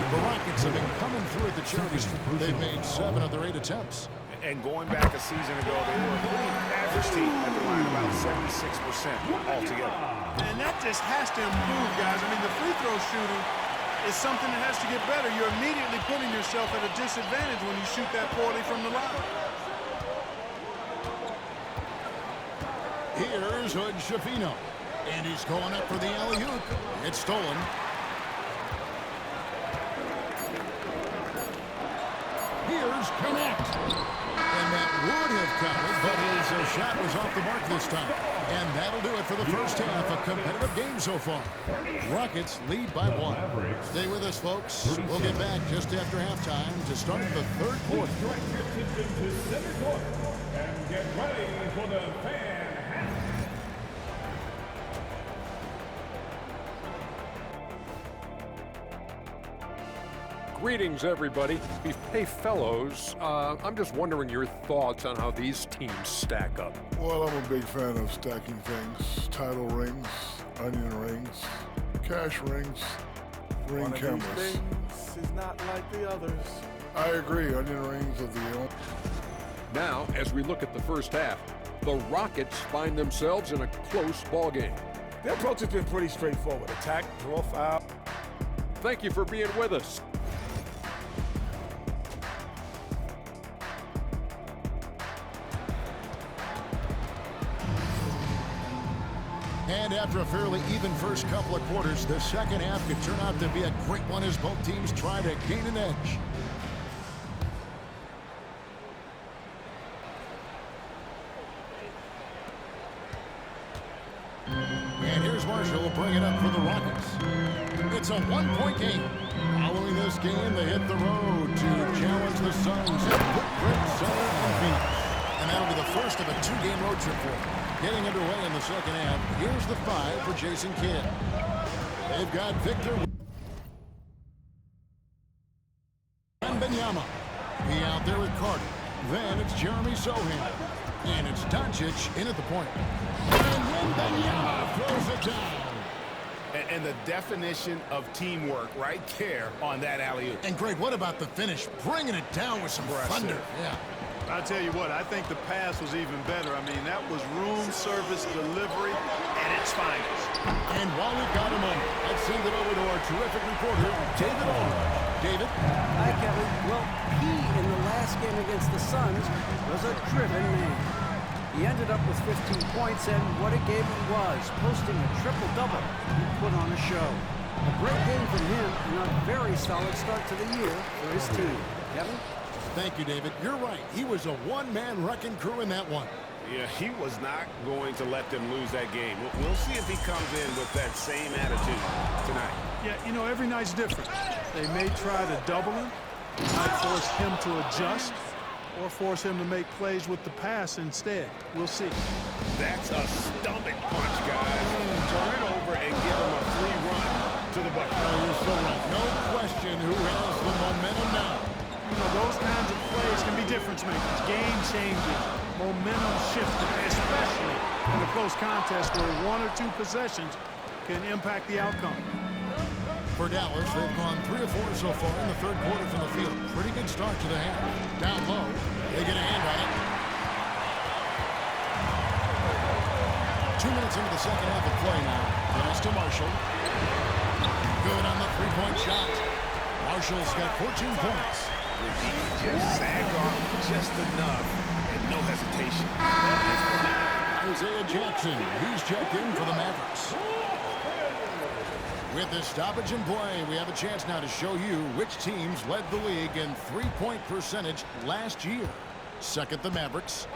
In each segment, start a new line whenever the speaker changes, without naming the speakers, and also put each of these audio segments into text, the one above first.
The Rockets have been coming through at the charity stripe. They've made 7 of their 8 attempts.
And going back a season ago, they were a pretty average team at the line, about 76% altogether.
And that just has to improve, guys. I mean, the free throw shooting is something that has to get better. You're immediately putting yourself at a disadvantage when you shoot that poorly from the line.
Here's Hood Schifino. And he's going up for the alley-oop. It's stolen. Here's Connect. And that would have counted, but his shot was off the mark this time. And that'll do it for the first half. A competitive game so far. Rockets lead by 1. Stay with us, folks. We'll get back just after halftime to start the third quarter.
Direct your attention to center court and get ready for the fan.
Greetings, everybody. Hey, fellows, I'm just wondering your thoughts on how these teams stack up.
Well, I'm a big fan of stacking things. Title rings, onion rings, cash rings, ring cameras.
One of these things is not like the others.
I agree. Onion rings are the only.
Now, as we look at the first half, the Rockets find themselves in a close ballgame.
Their approach has been pretty straightforward. Attack, draw, foul.
Thank you for being with us.
And after a fairly even first couple of quarters, the second half could turn out to be a great one as both teams try to gain an edge. And here's Marshall bringing it up for the Rockets. It's a one-point game. Following this game, they hit the road to challenge the Suns at Footprint Center in Phoenix. And that'll be the first of a 2-game road trip for them. Getting underway in the second half. Here's the 5 for Jason Kidd. They've got Victor Wembanyama. He out there with Carter. Then it's Jeremy Sohan. And it's Doncic in at the point. And Wembanyama throws it down.
And the definition of teamwork right there on that alley-oop.
And Greg, what about the finish? Bringing it down with some thunder. Yeah.
I'll tell you what, I think the pass was even better. I mean, that was room service delivery at its finest.
And while we've got a moment, let's send it over to our terrific reporter, David Aldridge. David?
Hi, Kevin. Well, he, in the last game against the Suns, was a driven man. He ended up with 15 points, and what a game it was, posting a triple-double. He put on a show. A great game from him, and a very solid start to the year for his team. Kevin?
Thank you, David. You're right. He was a one-man wrecking crew in that one.
Yeah, he was not going to let them lose that game. We'll see if he comes in with that same attitude tonight.
Yeah, you know, every night's different. They may try to double him, might force him to adjust, or force him to make plays with the pass instead. We'll see.
That's a stomach punch, guys. Turn it over and give him a free run to the bucket.
Oh, you're so right. No question who has the momentum now.
You know, those kinds of plays can be difference makers, game changing, momentum shifting, especially in a close contest where 1 or 2 possessions can impact the outcome.
For Dallas, they've gone 3 or 4 so far in the third quarter from the field. Pretty good start to the half. Down low, they get a hand on it. 2 minutes into the second half of play now. Pass to Marshall. Good on the three-point shot. Marshall's got 14 points.
He just sagged off just enough and no hesitation.
Isaiah Jackson, he's checked in for the Mavericks. With the stoppage in play, we have a chance now to show you which teams led the league in three-point percentage last year. Second, the Mavericks.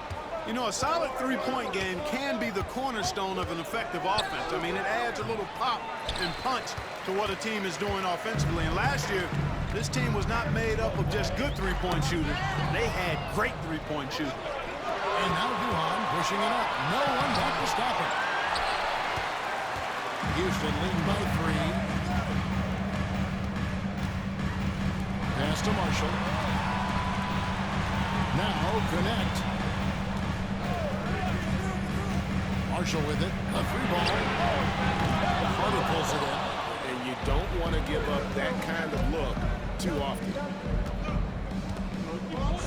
You know, a solid three-point game can be the cornerstone of an effective offense. I mean, it adds a little pop and punch to what a team is doing offensively. And last year, this team was not made up of just good three-point shooters. They had great three-point shooters.
And now Duhan pushing it up. No one back to stop it. Houston leading by 3. Pass to Marshall. Now Connect. Marshall with it. A free ball. Carter pulls it in.
And you don't want to give up that kind of look too often.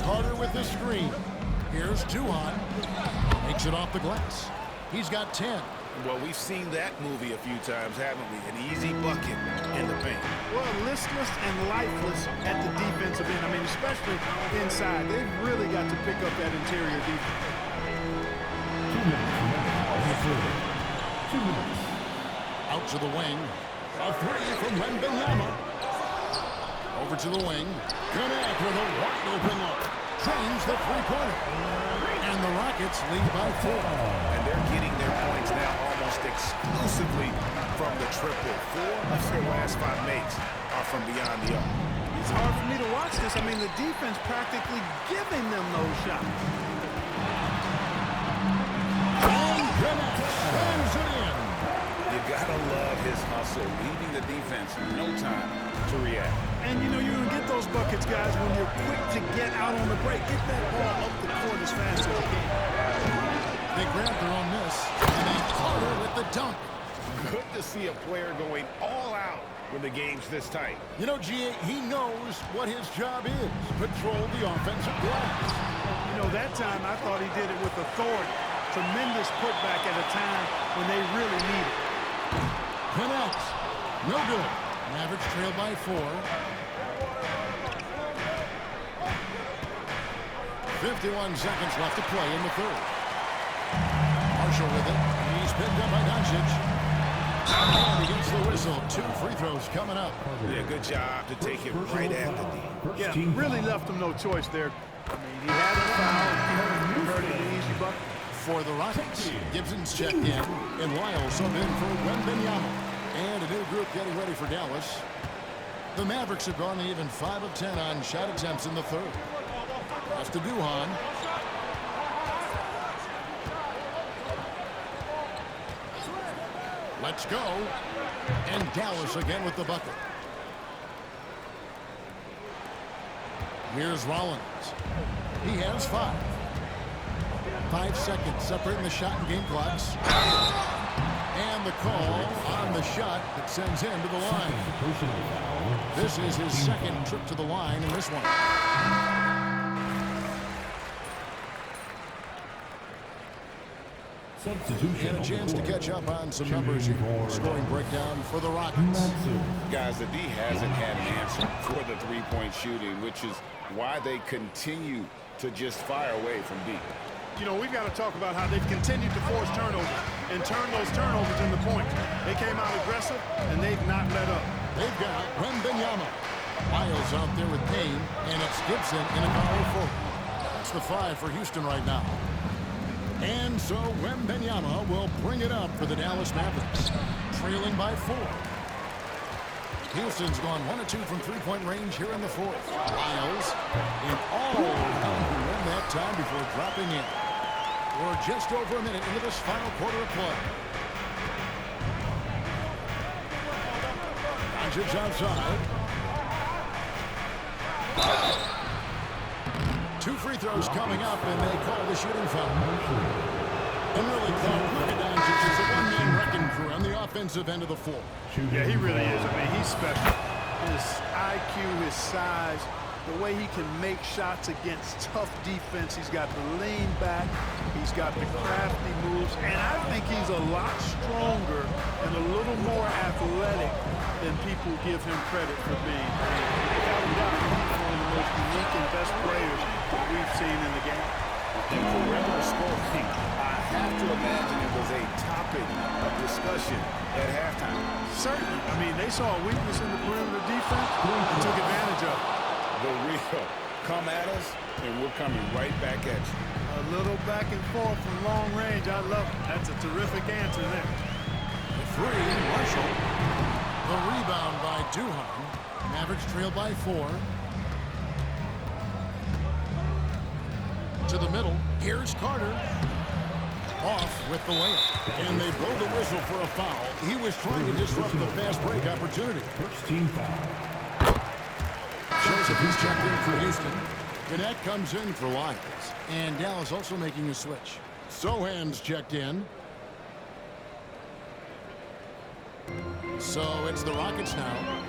Carter with the screen. Here's Duhan. Makes it off the glass. He's got 10.
Well, we've seen that movie a few times, haven't we? An easy bucket in the paint.
Well, listless and lifeless at the defensive end. I mean, especially inside. They've really got to pick up that interior defense.
2 minutes. 2 minutes.
Out to the wing. A three from Wembanyama. Over to the wing. Connect with a wide open look. Change the three-pointer. And the Rockets lead by 4.
And they're getting their points now almost exclusively from the triple. 4 of their last 5 makes are from beyond the arc.
It's hard for me to watch this. I mean, the defense practically giving them those shots.
And connects. Slams it in.
You gotta love his hustle, leaving the defense no time to react.
And, you know, you're going to get those buckets, guys, when you're quick to get out on the break. Get that ball up the court as fast as you can.
They grab their own miss. And then Carter with the dunk.
Good to see a player going all out when the game's this tight.
You know, G.A., he knows what his job is. Patrol the offensive glass.
You know, that time I thought he did it with authority. Tremendous putback at a time when they really need it.
Connects. No good. Mavericks trail by 4. 51 seconds left to play in the third. Marshall with it. He's picked up by Doncic. And against the whistle, 2 free throws coming up.
Yeah, good job to take it right at the D.
Yeah, really left him no choice there. I mean, he had a foul. Converted an easy bucket.
For the Rockets, Gibson's checked in, and Lyles sub in for Wembanyama. And a new group getting ready for Dallas. The Mavericks have gone even 5 of 10 on shot attempts in the third. That's to Duhan. Let's go. And Dallas again with the bucket. Here's Rollins. He has 5. 5 seconds separating the shot and game clocks. And the call on the shot that sends him to the line. This is his second trip to the line in this one. And a chance to catch up on some numbers here. Scoring breakdown for the Rockets.
Guys, the D hasn't had an answer for the three-point shooting, which is why they continue to just fire away from deep.
You know, we've got to talk about how they've continued to force turnovers and turn those turnovers into points. They came out aggressive, and they've not let up.
They've got Wembanyama. Lyles out there with Payne, and it's Gibson in a power forward. That's the 5 for Houston right now. And so Wembanyama will bring it up for the Dallas Mavericks, trailing by 4. Houston's gone 1 of 2 from three-point range here in the fourth. Lyles in all won that time before dropping in. We're just over a minute into this final quarter of play. Doncic outside. 2 free throws coming up, and they call the shooting foul. And really, Luka Doncic is a one-man wrecking crew on the offensive end of the floor.
Yeah, he really is. I mean, he's special. His IQ, his size, the way he can make shots against tough defense. He's got the lean back. He's got the crafty moves. And I think he's a lot stronger and a little more athletic than people give him credit for being. Without a doubt, he's one of the most unique and best players we've seen in the game.
And perimeter scoring, I have to imagine it was a topic of discussion at halftime.
Certainly. I mean, they saw a weakness in the perimeter defense and took advantage of it.
The real come at us, and we're coming right back at you.
A little back and forth from long range. I love it. That's a terrific answer there.
The 3, Marshall. The rebound by Duhan. Mavericks trail by 4. To the middle. Here's Carter. Off with the layup. And they blow the whistle for a foul. He was trying to disrupt the fast break opportunity.
First team foul.
Joseph is checked in for Houston. Gannett comes in for Lyles. And Dallas also making a switch. Sohan's checked in. So it's the Rockets now.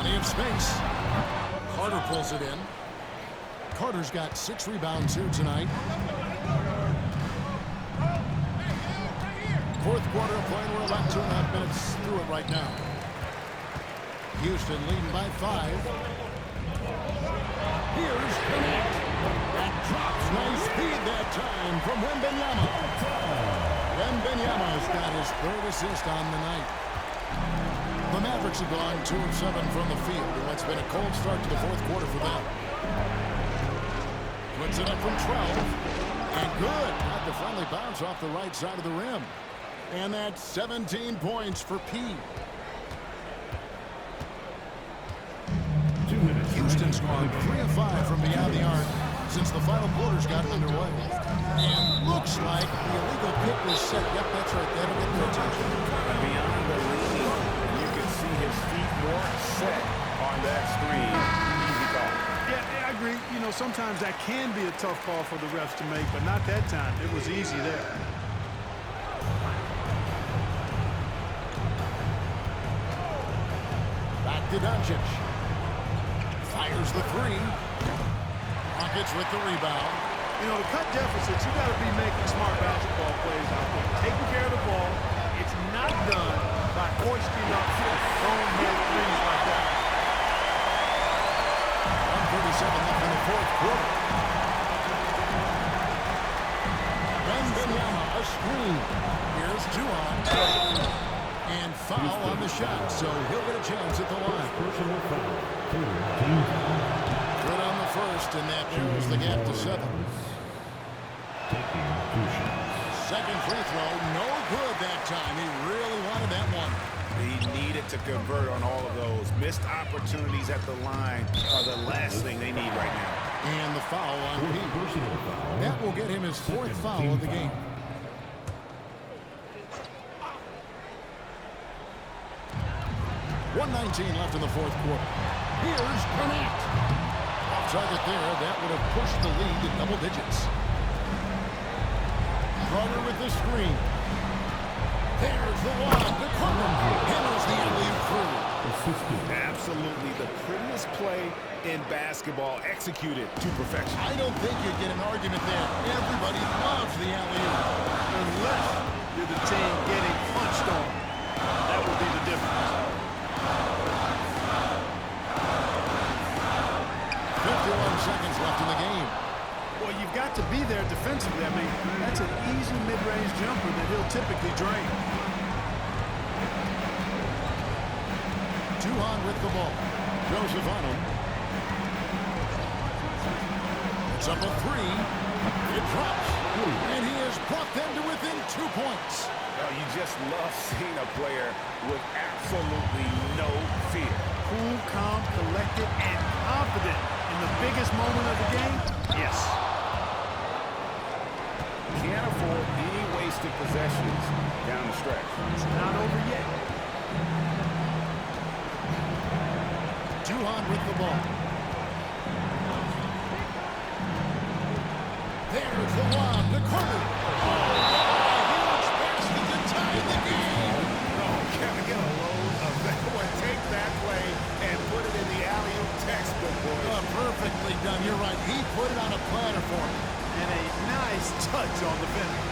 Plenty of space. Carter pulls it in. Carter's got 6 rebounds here tonight. Fourth quarter of play. We're about 2.5 minutes through it right now. Houston leading by 5. Here's Connect. That drops. Nice speed that time from Wembanyama. Wembanyama's got his 3rd assist on the night. The Mavericks have gone 2 of 7 from the field, and it's been a cold start to the fourth quarter for them. Puts it up from 12. And good. Got the friendly bounce off the right side of the rim. And that's 17 points for P. Houston's gone 3 of 5 from beyond the arc since the final quarters got underway. And looks like the illegal kick was set. Yep, that's right. That'll get their attention.
Beyond the lead, you can see his feet more set on that screen. Easy call.
Yeah, I agree. You know, sometimes that can be a tough call for the refs to make, but not that time. It was easy there.
Back to Doncic. Fires the 3. Rockets with the rebound.
You know, to cut deficits, you got to be making smart basketball plays out there. Taking care of the ball. It's not done by hoisting up throwing head threes like that.
1:37 left in the fourth quarter. Wembanyama, a screen. Here's Juwan. And foul on the shot, so he'll get a chance at the line. Good on the first, and that narrows the gap to 7. Second free throw, no good that time. He really wanted that one.
He needed to convert on all of those. Missed opportunities at the line are the last thing they need right now.
And the foul on P. That will get him his 4th foul of the game. .119 left in the fourth quarter. Here's Connect. Off target there. That would have pushed the lead to double digits. Carter with the screen. There's the lob to Carter. Handles the alley-oop through.
Absolutely the prettiest play in basketball, executed to perfection.
I don't think you'd get an argument there. Everybody loves the alley-oop.
Unless you're the team getting punched on. That would be the difference.
51 seconds left in the game.
Well, you've got to be there defensively. I mean, that's an easy mid-range jumper that he'll typically drain.
Juwan with the ball. Joseph on him. It's up a 3. It drops. And he has brought them to within 2 points.
Oh, you just love seeing a player with absolutely no fear.
Cool, calm, collected, and confident in the biggest moment of the game. Yes.
Can't afford any wasted possessions down the stretch.
It's not over yet.
Juwan with the ball. There's the lob to Carter. A huge basket to tie the game.
Oh, can I get a load of that one? Take that play and put it in the alley-oop textbook, boys.
Perfectly done. You're right. He put it on a platter for him.
And a nice touch on the finish.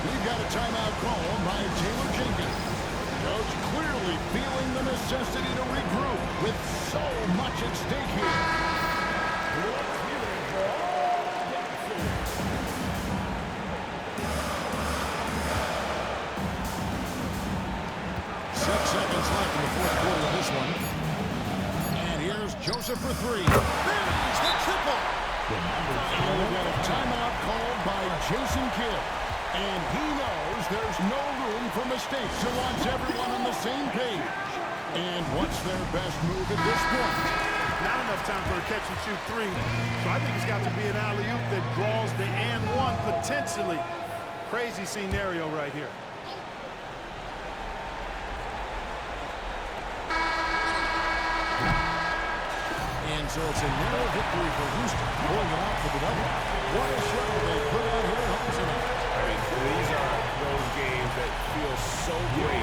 We've got a timeout call by Taylor Jenkins. Coach clearly feeling the necessity to regroup with so much at stake here. 6 seconds left in the fourth quarter of this one. And here's Joseph for 3. There's the triple. And we've got a timeout called by Jason Kidd. And he knows there's no room for mistakes. He wants everyone on the same page. And what's their best move at this point?
Not enough time for a catch-and-shoot 3. So I think it's got to be an alley-oop that draws the and one potentially. Crazy scenario right here.
And so it's a narrow victory for Houston, pulling it out for the double. What a show they put out here at home tonight.
I mean, these are those games that feel so great